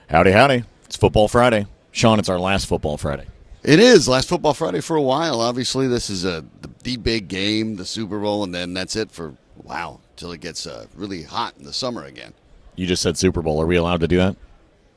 Howdy, howdy. It's Football Friday. Shawn, it's our last Football Friday. It is last Football Friday for a while. Obviously, this is the big game, the Super Bowl, and then that's it for, till it gets really hot in the summer again. You just said Super Bowl. Are we allowed to do that?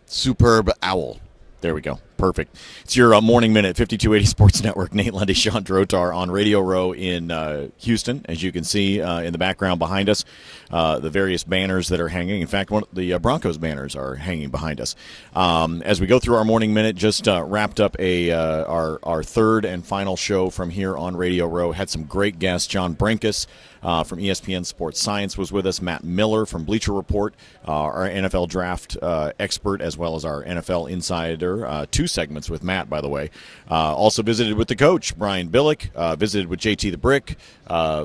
Superb owl. There we go. Perfect. It's your Morning Minute, 5280 Sports Network. Nate Lundy, Shawn Drotar on Radio Row in Houston. As you can see in the background behind us, the various banners that are hanging. In fact, the Broncos banners are hanging behind us. As we go through our Morning Minute, just wrapped up our third and final show from here on Radio Row. Had some great guests. John Brinkus from ESPN Sports Science was with us. Matt Miller from Bleacher Report, our NFL draft expert, as well as our NFL insider. Two segments with Matt, by the way. Also visited with the coach, Brian Billick. Visited with JT the Brick.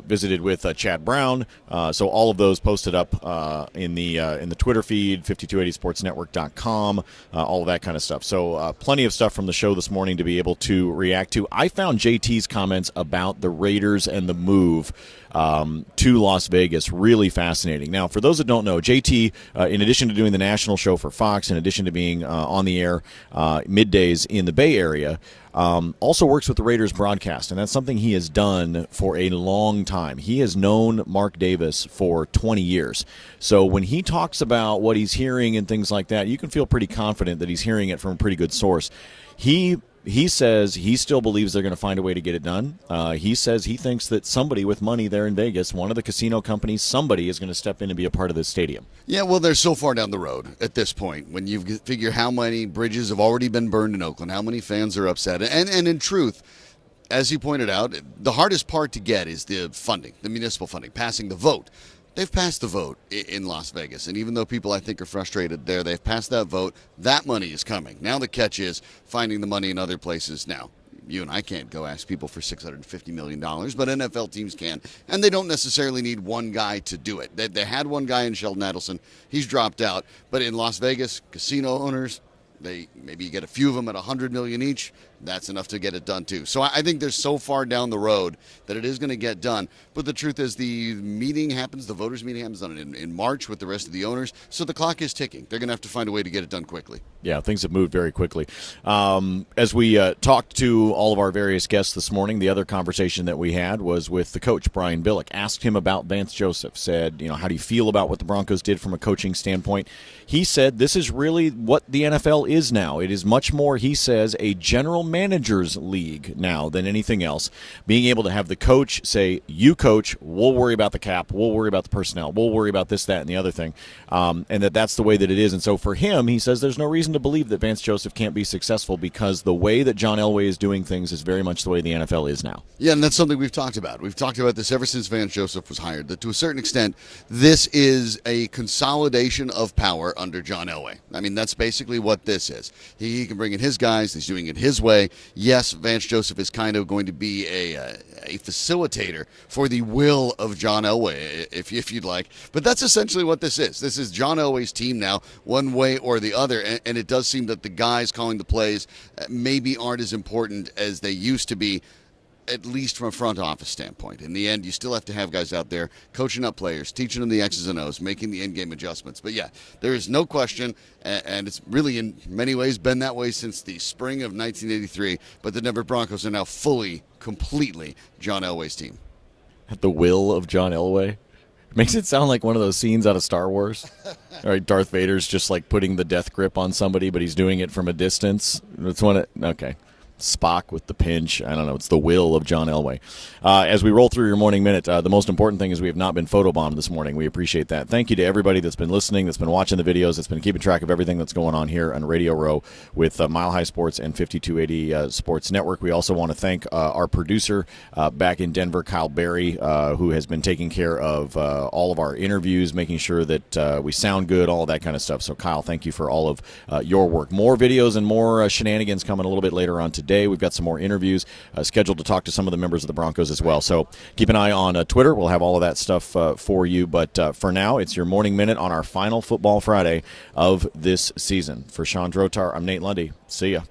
Visited with Chad Brown. So all of those posted up in the Twitter feed, 5280sportsnetwork.com, all of that kind of stuff. So plenty of stuff from the show this morning to be able to react to. I found JT's comments about the Raiders and the move to Las Vegas really fascinating. Now, for those that don't know, JT, in addition to doing the national show for Fox, in addition to being on the air middays in the Bay Area, also works with the Raiders broadcast, and that's something he has done for a long time. He has known Mark Davis for 20 years. So when he talks about what he's hearing and things like that, you can feel pretty confident that he's hearing it from a pretty good source. He says he still believes they're going to find a way to get it done. He says he thinks that somebody with money there in Vegas, one of the casino companies, somebody is going to step in and be a part of this stadium. Yeah, well, they're so far down the road at this point. When you figure how many bridges have already been burned in Oakland, how many fans are upset. And in truth, as you pointed out, the hardest part to get is the funding, the municipal funding, passing the vote. They've passed the vote in Las Vegas, and even though people, I think, are frustrated there, they've passed that vote. That money is coming. Now the catch is finding the money in other places. Now, you and I can't go ask people for $650 million, but NFL teams can, and they don't necessarily need one guy to do it. They had one guy in Sheldon Adelson. He's dropped out. But in Las Vegas, casino owners, maybe you get a few of them at $100 million each. That's enough to get it done, too. So I think they're so far down the road that it is going to get done. But the truth is the meeting happens, the voters' meeting happens in March with the rest of the owners. So the clock is ticking. They're going to have to find a way to get it done quickly. Yeah, things have moved very quickly. As we talked to all of our various guests this morning, the other conversation that we had was with the coach, Brian Billick. Asked him about Vance Joseph. Said, how do you feel about what the Broncos did from a coaching standpoint? He said this is really what the NFL is now. It is much more, he says, a general manager's league now than anything else. Being able to have the coach say, you coach, we'll worry about the cap, we'll worry about the personnel, we'll worry about this, that, and the other thing, and that's the way that it is. And so for him, he says there's no reason to believe that Vance Joseph can't be successful because the way that John Elway is doing things is very much the way the NFL is now. Yeah, and that's something we've talked about. We've talked about this ever since Vance Joseph was hired, that to a certain extent, this is a consolidation of power under John Elway. I mean, that's basically what this is. He can bring in his guys. He's doing it his way. Yes, Vance Joseph is kind of going to be a facilitator for the will of John Elway, if you'd like. But that's essentially what this is. This is John Elway's team now, one way or the other. And it does seem that the guys calling the plays maybe aren't as important as they used to be, at least from a front office standpoint. In the end, you still have to have guys out there coaching up players, teaching them the X's and O's, making the in-game adjustments. But yeah, there is no question, and it's really in many ways been that way since the spring of 1983, but the Denver Broncos are now fully, completely John Elway's team. At the will of John Elway? Makes it sound like one of those scenes out of Star Wars. All right, Darth Vader's just like putting the death grip on somebody, but he's doing it from a distance. Okay. Spock with the pinch. I don't know. It's the will of John Elway. As we roll through your morning minute, the most important thing is we have not been photobombed this morning. We appreciate that. Thank you to everybody that's been listening, that's been watching the videos, that's been keeping track of everything that's going on here on Radio Row with Mile High Sports and 5280 Sports Network. We also want to thank our producer back in Denver, Kyle Berry, who has been taking care of all of our interviews, making sure that we sound good, all of that kind of stuff. So, Kyle, thank you for all of your work. More videos and more shenanigans coming a little bit later on today. We've got some more interviews scheduled to talk to some of the members of the Broncos as well. So keep an eye on Twitter. We'll have all of that stuff for you. But for now, it's your morning minute on our final Football Friday of this season. For Shawn Drotar, I'm Nate Lundy. See ya.